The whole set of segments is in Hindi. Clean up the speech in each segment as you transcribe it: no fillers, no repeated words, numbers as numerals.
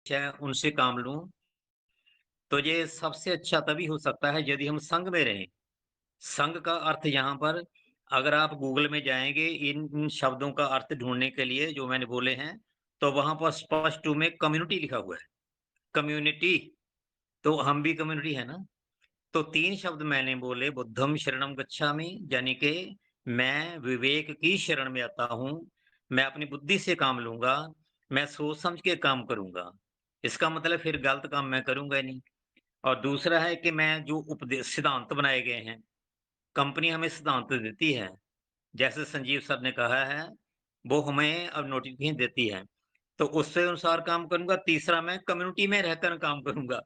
है उनसे काम लूँ, तो ये सबसे अच्छा तभी हो सकता है यदि हम संघ में रहें। संघ का अर्थ यहाँ पर अगर आप गूगल में जाएँगे इन शब्दों का अर्थ ढूँढने के लिए जो मैंने बोले हैं, तो वहाँ पर स्पष्ट में कम्युनिटी लिखा हुआ है। कम्युनिटी, तो हम भी कम्युनिटी है ना? तो 3 शब्द मैंने बोले बुद्धं शरणं गच्छामि यानी कि मैं विवेक की शरण में आता हूँ, मैं अपनी बुद्धि से काम लूँगा, मैं सोच समझ के काम करूँगा। इसका मतलब फिर गलत काम मैं करूँगा ही नहीं। और दूसरा है कि मैं जो सिद्धांत बनाए गए हैं, कंपनी हमें सिद्धांत देती है, जैसे संजीव सर ने कहा है, वो हमें अब नोटिफ़िकेशन देती है, तो उसके अनुसार काम करूँगा। तीसरा मैं कम्युनिटी में रहकर काम करूँगा।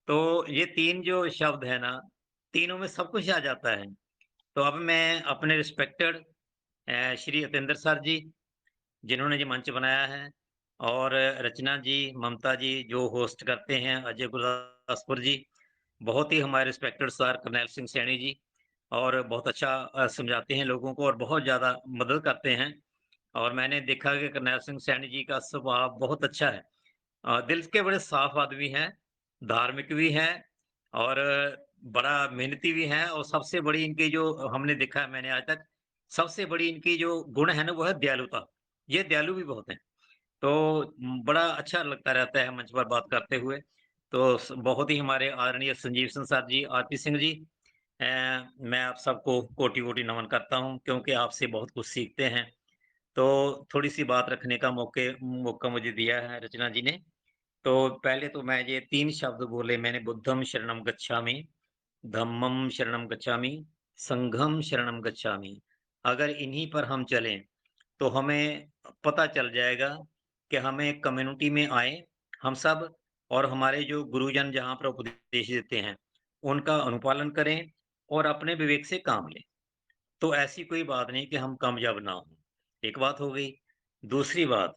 तो ये 3 जो शब्द है ना, तीनों में सब कुछ आ जाता है। तो अब मैं अपने रिस्पेक्टेड श्री यतेंद्र सर जी, जिन्होंने ये मंच बनाया है और रचना जी, ममता जी जो होस्ट करते हैं, अजय गुरदासपुर जी, बहुत ही हमारे रिस्पेक्टेड सर करनैल सिंह सैनी जी और बहुत अच्छा समझाते हैं लोगों को और बहुत ज़्यादा मदद करते हैं। और मैंने देखा कि करनैल सिंह सैनी जी का स्वभाव बहुत अच्छा है। दिल के बड़े साफ आदमी हैं, धार्मिक भी हैं और बड़ा मेहनती भी हैं और सबसे बड़ी इनकी जो हमने देखा है मैंने आज तक, सबसे बड़ी इनकी जो गुण है ना वो है दयालुता। ये दयालु भी बहुत हैं। तो बड़ा अच्छा लगता रहता है मंच पर बात करते हुए। तो बहुत ही हमारे आदरणीय संजीव संसार जी, आरपी सिंह जी, अ, मैं आप सबको कोटि-कोटि नमन करता हूँ क्योंकि आपसे बहुत कुछ सीखते हैं। तो थोड़ी-सी बात रखने का मौका मुझे दिया है रचना जी ने। तो पहले तो मैं ये 3 शब्द बोले मैंने बुद्धं शरणं गच्छामि, धम्मं शरणं गच्छामि, संघं शरणं गच्छामि। अगर इन्हीं पर हम चलें, तो हमें पता चल जाएगा कि हमें कम्युनिटी में आएँ, हम सब और हमारे जो गुरुजन जहाँ पर उपदेश देते हैं, उनका अनुपालन करें और अपने विवेक से काम लें। तो ऐसी कोई बात नहीं कि हम कामयाब ना हों। एक बात हो गई। दूसरी बात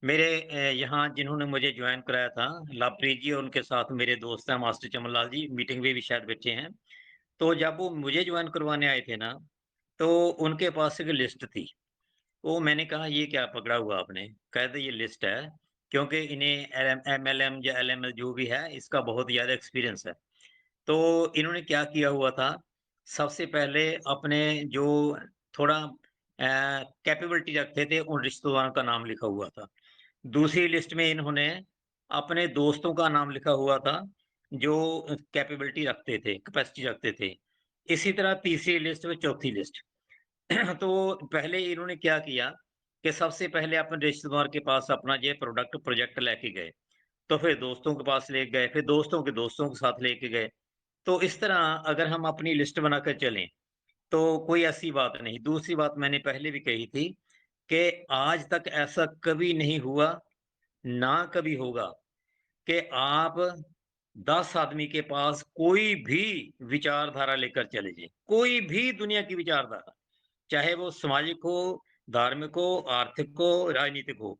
मेरे यहाँ जिन्होंने मुझे जॉइन कराया था, लवप्रीत जी और उनके साथ मेरे दोस्त हैं मास्टर चमन लाल जी, मीटिंग में भी शायद बैठे हैं। तो जब वो मुझे जॉइन करवाने आए थे ना, तो उनके पास एक लिस्ट थी। वो मैंने कहा ये क्या पकड़ा हुआ आपने? कहते ये लिस्ट है, क्योंकि इन्हें एमएलएम या एलएमएल जो भी है, इसका बहुत ज़्यादा एक्सपीरियंस है। तो इन्होंने क्या किया हुआ था, सबसे पहले अपने जो थोड़ा कैपेबिलिटी रखते थे, उन रिश्तेदारों का नाम लिखा हुआ था। दूसरी लिस्ट में इन्होंने अपने दोस्तों का नाम लिखा हुआ था, जो कैपेबिलिटी रखते थे, कैपेसिटी रखते थे। इसी तरह तीसरी लिस्ट व चौथी लिस्ट। तो पहले इन्होंने क्या किया कि सबसे पहले अपने रिश्तेदार के पास अपना ये प्रोजेक्ट लेके गए। तो फिर दोस्तों के पास लेके गए, फिर दोस्तों के दोस्तों के साथ लेके गए। तो इस तरह अगर हम अपनी लिस्ट बनाकर चलें, तो कोई ऐसी बात नहीं। दूसरी बात मैंने पहले भी कही थी कि आज तक ऐसा कभी नहीं हुआ, ना कभी होगा कि आप 10 आदमी के पास कोई भी विचारधारा लेकर चले जाएँ, कोई भी दुनिया की विचारधारा, चाहे वो सामाजिक हो, धार्मिक हो, आर्थिक हो, राजनीतिक हो।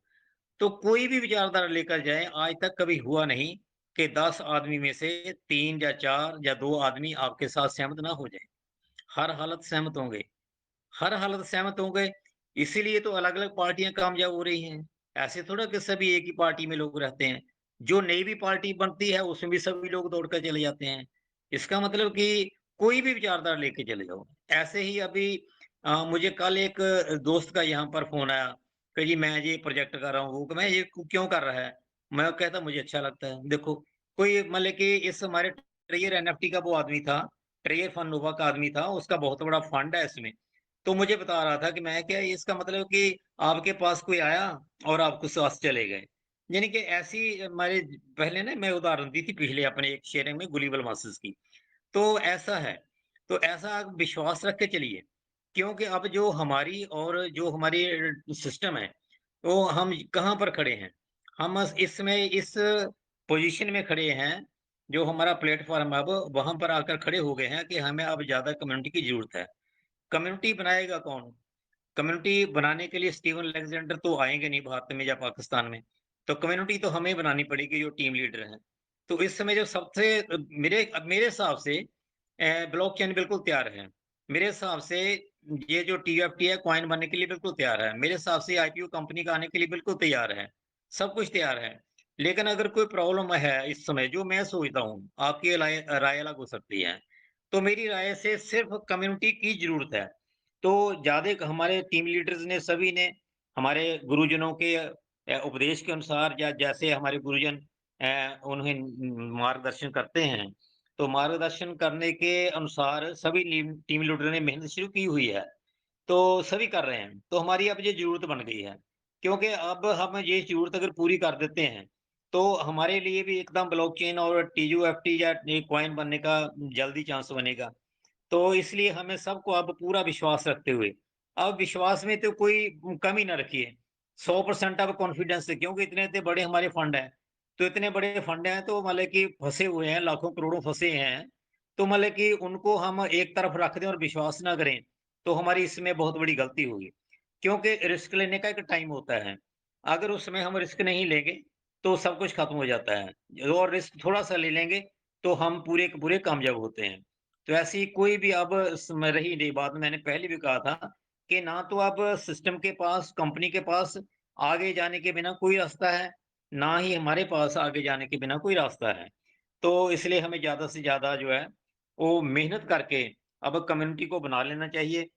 तो कोई भी विचारधारा लेकर जाएँ, आज तक कभी हुआ नहीं कि 10 आदमी में से 3 या 4 या 2 आदमी आपके साथ सहमत ना हो जाएँ। हर हालत सहमत होंगे। हर हालत सहमत होंगे, इसीलिए तो अलग-अलग पार्टियाँ कामयाब हो रही हैं। ऐसे थोड़ा कि सभी एक ही पार्टी में लोग रहते हैं। जो नई भी पार्टी बनती है, उसमें भी सभी लोग दौड़ कर चले जाते हैं। इसका मतलब कि कोई भी विचारधारा लेके चले जाओ। ऐसे ही अभी मुझे कल एक दोस्त का यहाँ पर फ़ोन आया कि जी मैं ये प्रोजेक्ट कर रहा हूँ, वो मैं ये क्यों कर रहा है? मैं कहता मुझे अच्छा लगता है। देखो, कोई मतलब कि इस हमारे ट्रेयर एनएफटी का वो आदमी था, ट्रेयर फननोवा का आदमी था, उसका बहुत बड़ा फंड है इसमें। तो मुझे बता रहा था कि मैं क्या इसका मतलब कि आपके पास कोई आया और आप उसके पास चले गए। यानी कि ऐसी हमारे पहले ना मैं उदाहरण दी थी पिछले अपने एक शेयरिंग में गुलीबल मास्टर्स की। तो ऐसा है, तो ऐसा आप विश्वास रख के चलिए, क्योंकि अब जो हमारी और जो हमारी सिस्टम है, तो हम कहाँ पर खड़े हैं? हम इस समय इस पोज़ीशन में खड़े हैं, जो हमारा प्लेटफ़ॉर्म है अब वहाँ पर आकर खड़े हो गए हैं कि हमें अब ज़्यादा कम्युनिटी की ज़रूरत है। कम्युनिटी बनाएगा कौन? कम्युनिटी बनाने के लिए स्टीवन अलेक्जेंडर तो आएँगे नहीं भारत में या पाकिस्तान में। तो कम्युनिटी तो हमें बनानी पड़ेगी जो टीम लीडर हैं। तो इस समय जो सबसे मेरे हिसाब से ब्लॉकचेन बिल्कुल तैयार है। मेरे हिसाब से ये जो टीएफटी है कॉइन बनने के लिए बिल्कुल तैयार है। मेरे हिसाब से आईपीओ कंपनी का आने के लिए बिल्कुल तैयार है। सब कुछ तैयार है। लेकिन अगर कोई प्रॉब्लम है इस समय जो मैं सोचता हूँ, आपकी राय राय अलग हो सकती है। तो मेरी राय से सिर्फ़ कम्युनिटी की ज़रूरत है। तो ज़्यादा हमारे टीम लीडर्स ने सभी ने हमारे गुरुजनों के उपदेश के अनुसार या जैसे हमारे गुरुजन उन्हें मार्गदर्शन करते हैं, तो मार्गदर्शन करने के अनुसार सभी टीम लीडर ने मेहनत शुरू की हुई है। तो सभी कर रहे हैं, तो हमारी अब ये ज़रूरत बन गई है। क्योंकि अब हम ये ज़रूरत अगर पूरी कर देते हैं, तो हमारे लिए भी एकदम ब्लॉकचेन और टीयूएफटी या ये कॉइन बनने का जल्दी चांस बनेगा। तो इसलिए हमें सबको अब पूरा विश्वास रखते हुए, अब विश्वास में तो कोई कमी ना रखिए। 100% अब कॉन्फिडेंस से क्योंकि इतने-इतने बड़े हमारे फंड हैं। तो इतने बड़े फंड हैं तो मतलब कि फँसे हुए हैं, लाखों करोड़ों फँसे हैं। तो मतलब कि उनको हम एक तरफ रख दें और विश्वास ना करें, तो हमारी इसमें बहुत बड़ी गलती होगी। क्योंकि रिस्क लेने का एक टाइम होता है। अगर उस समय हम रिस्क नहीं लेंगे, तो सब कुछ खत्म हो जाता है और रिस्क थोड़ा-सा ले लेंगे, तो हम पूरे के पूरे कामयाब होते हैं। तो ऐसी कोई भी अब समय रही नहीं बात मैंने पहले भी कहा था कि ना तो अब सिस्टम के पास, कंपनी के पास आगे जाने के बिना कोई रास्ता है, ना ही हमारे पास आगे जाने के बिना कोई रास्ता है। तो इसलिए हमें ज़्यादा से ज़्यादा जो है, वो मेहनत करके अब कम्युनिटी को बना लेना चाहिए।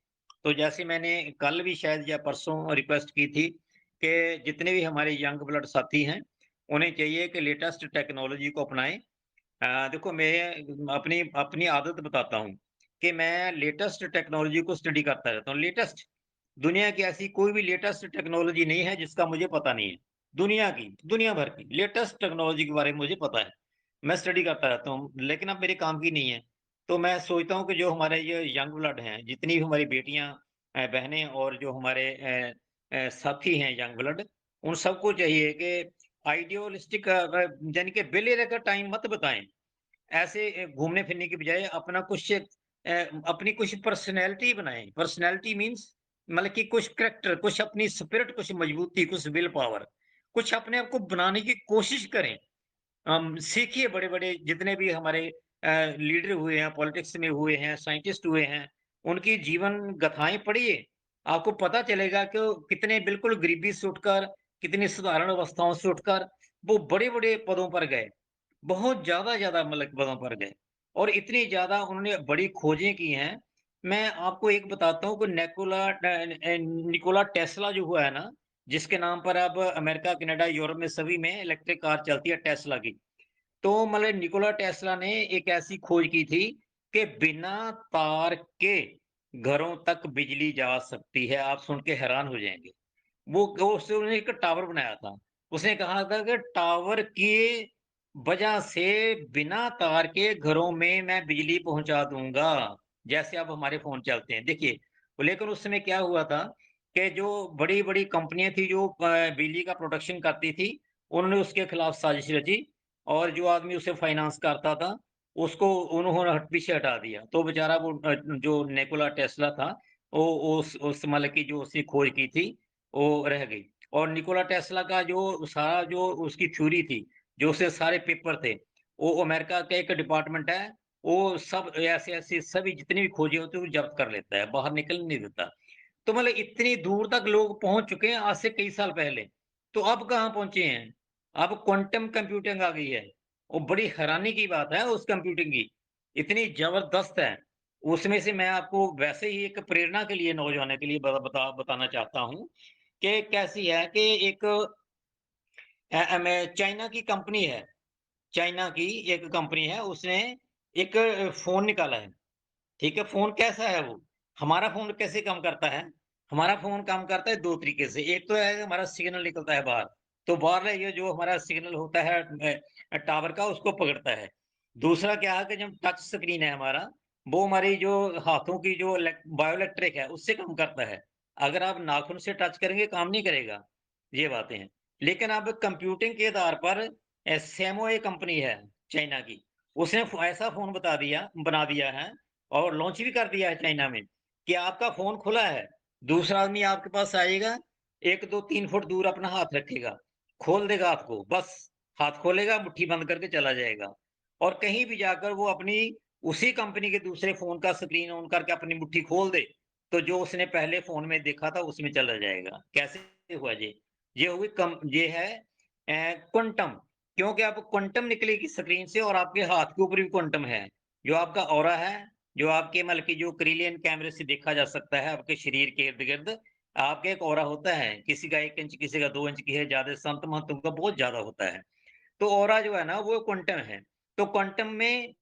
तो जैसे मैंने कल भी शायद या परसों रिक्वेस्ट की थी कि जितने भी हमारे यंग ब्लड साथी हैं, उन्हें चाहिए कि लेटेस्ट टेक्नोलॉजी को अपनाएँ। देखो मैं अपनी अपनी आदत बताता हूँ कि मैं लेटेस्ट टेक्नोलॉजी को स्टडी करता रहता हूँ। लेटेस्ट दुनिया की ऐसी कोई भी लेटेस्ट टेक्नोलॉजी नहीं है जिसका मुझे पता नहीं है। दुनिया की, दुनिया भर की लेटेस्ट टेक्नोलॉजी के बारे में मुझे पता है। मैं स्टडी करता रहता हूँ, लेकिन अब मेरे काम की नहीं है। तो मैं सोचता हूँ कि जो हमारे ये यंग ब्लड हैं, जितनी भी हमारी बेटियाँ बहनें और जो हमारे साथी हैं यंग ब्लड, उन सबको चाहिए कि आइडियलिस्टिक यानी कि बेले रहकर टाइम मत बिताएँ। ऐसे घूमने-फिरने की बजाय अपना कुछ अपनी कुछ पर्सनैलिटी बनाएँ। पर्सनैलिटी मीन्स मतलब कि कुछ करैक्टर, कुछ अपनी स्पिरिट, कुछ मजबूती, कुछ विल पावर, कुछ अपने आप को बनाने की कोशिश करें। सीखिए बड़े-बड़े जितने भी हमारे लीडर हुए हैं, पॉलिटिक्स में हुए हैं, साइंटिस्ट हुए हैं, उनकी जीवन गाथाएँ पढ़िए। आपको पता चलेगा कि वो कितने बिल्कुल गरीबी से उठकर, कितनी साधारण अवस्थाओं से उठकर, वो बड़े-बड़े पदों पर गए। बहुत ज़्यादा मतलब पदों पर गए और इतनी ज़्यादा उन्होंने बड़ी खोजें की हैं। मैं आपको एक बताता हूँ कि निकोला टेस्ला जो हुआ है ना, जिसके नाम पर अब अमेरिका, कनाडा, यूरोप में सभी में इलेक्ट्रिक कार चलती है टेस्ला की। तो मतलब निकोला टेस्ला ने एक ऐसी खोज की थी कि बिना तार के घरों तक बिजली जा सकती है। आप सुन के हैरान हो जाएँगे। वो उससे उन्होंने एक टावर बनाया था। उसने कहा था कि टावर की वजह से बिना तार के घरों में मैं बिजली पहुँचा दूँगा, जैसे अब हमारे फ़ोन चलते हैं। देखिए, लेकिन उस समय क्या हुआ था कि जो बड़ी-बड़ी कंपनियाँ थी जो बिजली का प्रोडक्शन करती थी, उन्होंने उसके खिलाफ साजिश रची और जो आदमी उसे फाइनेंस करता था, उसको उन्होंने पीछे हटा दिया। तो बेचारा वो जो निकोला टेस्ला था, वो उस मतलब की जो उसने खोज की थी, वो रह गई और निकोला टेस्ला का जो सारा जो उसकी थ्योरी थी, जो उसके सारे पेपर थे, वो अमेरिका का एक डिपार्टमेंट है, वो सब ऐसे-ऐसे सभी जितनी भी खोजें होती हैं, वो जब्त कर लेता है, बाहर निकलने नहीं देता। तो मतलब इतनी दूर तक लोग पहुँच चुके हैं आज से कई साल पहले। तो अब कहाँ पहुँचे हैं? अब क्वांटम कंप्यूटिंग आ गई है और बड़ी हैरानी की बात है उस कंप्यूटिंग की, इतनी ज़बरदस्त है। उसमें से मैं आपको वैसे ही एक प्रेरणा के लिए नौजवानों के लिए बताना चाहता हूँ कि कैसी है कि एक मैं चाइना की कंपनी है, चाइना की एक कंपनी है, उसने एक फ़ोन निकाला है। ठीक है, फ़ोन कैसा है वो? हमारा फ़ोन कैसे काम करता है? हमारा फ़ोन काम करता है 2 तरीके से। एक तो है हमारा सिग्नल निकलता है बाहर, तो बाहर ये जो हमारा सिग्नल होता है टावर का उसको पकड़ता है। दूसरा क्या है कि जो टच स्क्रीन है हमारा, वो हमारी जो हाथों की जो बायोइलेक्ट्रिक है उससे काम करता है। अगर आप नाखून से टच करेंगे काम नहीं करेगा, ये बातें हैं। लेकिन अब कंप्यूटिंग के आधार पर सेमोए कंपनी है चाइना की, उसने ऐसा फ़ोन बना दिया है और लॉन्च भी कर दिया है चाइना में कि आपका फ़ोन खुला है, दूसरा आदमी आपके पास आएगा, 1, 2, 3 फुट दूर अपना हाथ रखेगा, खोल देगा हाथ को, बस हाथ खोलेगा, मुट्ठी बंद करके चला जाएगा और कहीं भी जाकर वो अपनी उसी कंपनी के दूसरे फ़ोन का स्क्रीन ऑन करके अपनी मुट्ठी खोल दे, तो जो उसने पहले फ़ोन में देखा था उसमें चला जाएगा। कैसे हुआ ये? ये है क्वांटम क्योंकि आप क्वांटम निकलेगी स्क्रीन से और आपके हाथ के ऊपर भी क्वांटम है। जो आपका ऑरा है, जो आपके मतलब कि जो क्रिलियन कैमरे से देखा जा सकता है आपके शरीर के इर्द-गिर्द, आपका एक ऑरा होता है। किसी का 1 इंच, किसी का 2 इंच की है, ज़्यादा संत महतों का बहुत ज़्यादा होता है। तो ऑरा जो है ना वो क्वांटम है। तो क्वांटम में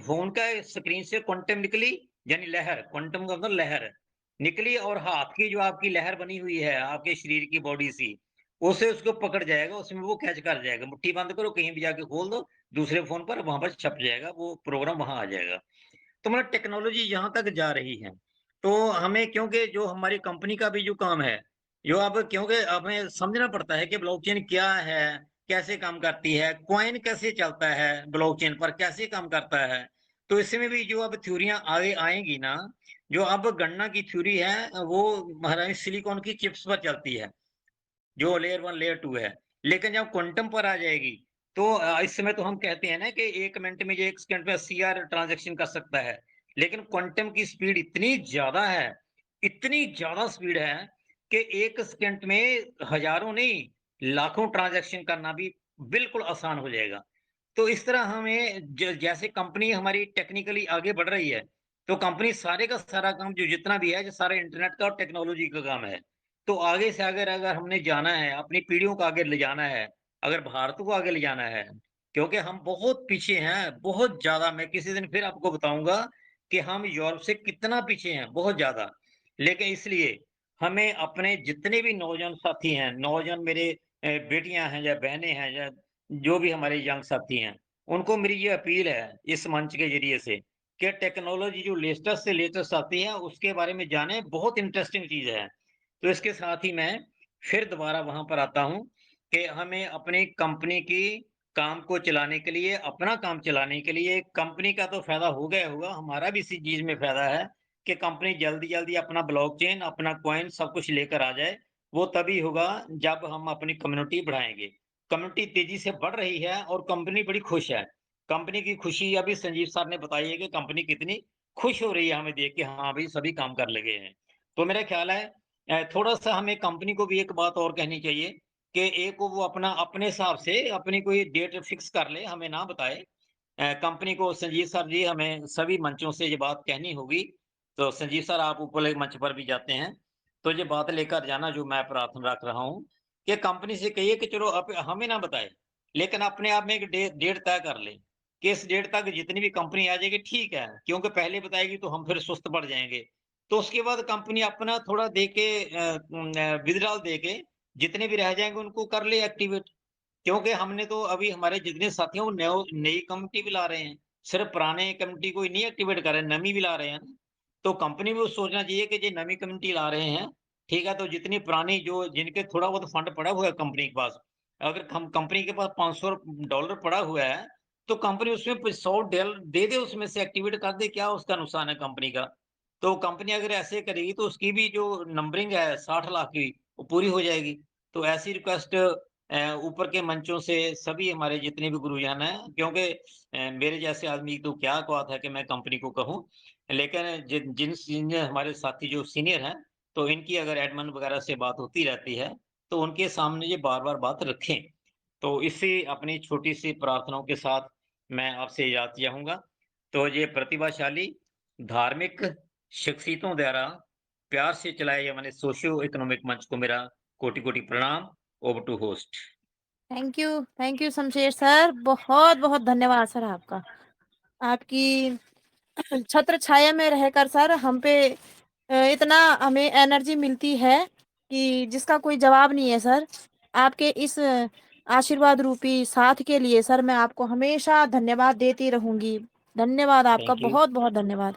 फ़ोन का स्क्रीन से क्वांटम निकली यानी लहर, क्वांटम का मतलब लहर निकली और हाथ की जो आपकी लहर बनी हुई है आपके शरीर की बॉडी सी, उसे उसको पकड़ जाएगा, उसमें वो कैच कर जाएगा। मुट्ठी बंद करो, कहीं भी जाके खोल दो, दूसरे फ़ोन पर वहाँ पर छप जाएगा, वो प्रोग्राम वहाँ आ जाएगा। तो मतलब टेक्नोलॉजी यहाँ तक जा रही है। तो हमें क्योंकि जो हमारी कंपनी का भी जो काम है, जो अब क्योंकि हमें समझना पड़ता है कि ब्लॉकचेन क्या है, कैसे काम करती है, कॉइन कैसे चलता है ब्लॉकचेन पर, कैसे काम करता है। तो इसमें भी जो अब थ्योरियाँ आगे आएँगी ना, जो अब गणना की थ्योरी है, वो महारानी सिलिकॉन की चिप्स पर चलती है। जो लेयर 1 लेयर 2 है। लेकिन जब क्वांटम पर आ जाएगी, तो इस समय तो हम कहते हैं ना कि 1 मिनट में या 1 सेकंड में 80,000 ट्रांज़ैक्शन कर सकता है। लेकिन क्वांटम की स्पीड इतनी ज़्यादा स्पीड है कि 1 सेकंड में हज़ारों नहीं, लाखों ट्रांज़ैक्शन करना भी बिल्कुल आसान हो जाएगा। तो इस तरह हमें जैसे कंपनी हमारी टेक्निकली आगे बढ़ रही है, तो कंपनी सारे का सारा काम जो जितना भी है, जो सारा इंटरनेट का और टेक्नोलॉजी का काम है। तो आगे से अगर अगर हमने जाना है, अपनी पीढ़ियों को आगे ले जाना है, अगर भारत को आगे ले जाना है, क्योंकि हम बहुत पीछे हैं, बहुत ज़्यादा। मैं किसी दिन फिर आपको बताऊँगा कि हम यूरोप से कितना पीछे हैं, बहुत ज़्यादा। लेकिन इसलिए हमें अपने जितने भी नौजवान साथी हैं, नौजवान मेरे बेटियाँ हैं या बहनें हैं या जो भी हमारे यंग साथी हैं, उनको मेरी ये अपील है इस मंच के ज़रिए से कि टेक्नोलॉजी जो लेटेस्ट से लेटेस्ट आती है, उसके बारे में जानें, बहुत इंटरेस्टिंग चीज़ है। तो इसके साथ ही मैं फिर दोबारा वहाँ पर आता हूँ कि हमें अपनी कंपनी की काम को चलाने के लिए, अपना काम चलाने के लिए कंपनी का तो फ़ायदा होगा ही होगा, हमारा भी इसी चीज़ में फ़ायदा है कि कंपनी जल्दी-जल्दी अपना ब्लॉकचेन, अपना कॉइन सब कुछ लेकर आ जाए। वो तभी होगा जब हम अपनी कम्युनिटी बढ़ाएँगे। कम्युनिटी तेज़ी से बढ़ रही है और कंपनी बड़ी खुश है। कंपनी की खुशी अभी संजीव सर ने बताई है कि कंपनी कितनी खुश हो रही है हमें देख के, हाँ, भई सभी काम कर लगे हैं। तो मेरा ख़्याल है थोड़ा-सा हमें कंपनी को भी एक बात और कहनी चाहिए कि एक वो अपना अपने हिसाब से अपनी कोई डेट फिक्स कर ले, हमें ना बताए। कंपनी को संजीव सर जी हमें सभी मंचों से ये बात कहनी होगी। तो संजीव सर आप ऊपर मंच पर भी जाते हैं, तो ये बात लेकर जाना जो मैं प्रार्थना रख रहा हूँ कि कंपनी से कहिए कि चलो अब हमें ना बताए, लेकिन अपने आप में एक डेट तय कर लें कि इस डेट तक जितनी भी कंपनी आ जाएगी ठीक है, क्योंकि पहले बताएगी तो हम फिर सुस्त पड़ जाएँगे। तो उसके बाद कंपनी अपना थोड़ा दे के विथड्रॉल दे के जितने भी रह जाएँगे उनको कर ले एक्टिवेट। क्योंकि हमने तो अभी हमारे जितने साथी हैं वो नई कमिटी भी ला रहे हैं। सिर्फ़ पुराने कमिटी को ही नहीं एक्टिवेट कर रहे हैं, नमी भी ला रहे हैं ना। तो कंपनी को सोचना चाहिए कि ये नई कमिटी ला रहे हैं, ठीक है? तो जितनी पुरानी जो जिनके थोड़ा बहुत फंड पड़ा हुआ है कंपनी के पास, अगर कम कंपनी के पास $500 पड़ा हुआ है, तो कंपनी उसमें प $100 दे दे, उसमें से एक्टिवेट कर दे, क्या उसका नुकसान है कंपनी का? तो कंपनी अगर ऐसे करेगी तो उसकी भी जो नंबरिंग है 60 लाख की, वो पूरी हो जाएगी। तो ऐसी रिक्वेस्ट ऊपर के मंचों से सभी हमारे जितने भी गुरुजन हैं, क्योंकि मेरे जैसे आदमी तो क्या बात है कि मैं कंपनी को कहूँ, लेकिन जिन हमारे साथी जो सीनियर हैं, तो इनकी अगर एडमिन वगैरह से बात होती रहती है, तो उनके सामने ये बार-बार बात रखें। तो इसी अपनी छोटी-सी प्रार्थनाओं के साथ मैं आपसे इजाज़त चाहूँगा। तो ये प्रतिभाशाली, धार्मिक शख्सियतों द्वारा प्यार से चलाए जाने सोशियो इकोनॉमिक मंच को मेरा कोटि-कोटि प्रणाम। Over to host. Thank you Shamsher sir, बहुत-बहुत धन्यवाद सर आपका। आपकी छत्र छाया में रहकर सर हम पे इतना हमें एनर्जी मिलती है कि जिसका कोई जवाब नहीं है सर। आपके इस आशीर्वाद रूपी साथ के लिए सर मैं आपको हमेशा धन्यवाद देती रहूँगी। धन्यवाद आपका, थैंक यू। बहुत-बहुत धन्यवाद।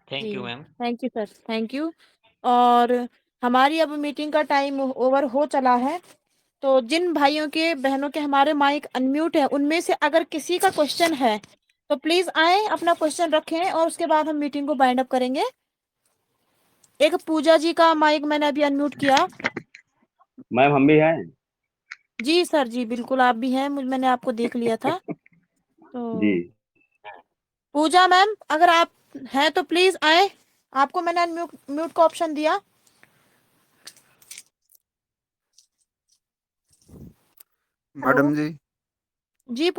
थैंक जी, you ma'am. Thank you sir, thank you. और हमारी अब मीटिंग का टाइम ओवर हो चला है, तो जिन भाइयों के, बहनों के हमारे माइक अनम्यूट है, उनमें से अगर किसी का क्वेश्चन है, तो प्लीज़ आएँ, अपना क्वेश्चन रखें और उसके बाद हम मीटिंग को बाइंड अप करेंगे। एक पूजा जी का माइक मैंने अभी अनम्यूट किया। मैम हम भी हैं। जी सर, जी बिल्कुल आप भी हैं, मैंने आपको देख लिया था। जी। तो पूजा मैम अगर आप हैं तो प्लीज़ आएँ, आपको मैंने म्यूट का ऑप्शन दिया। हेलो, मैडम जी, जी,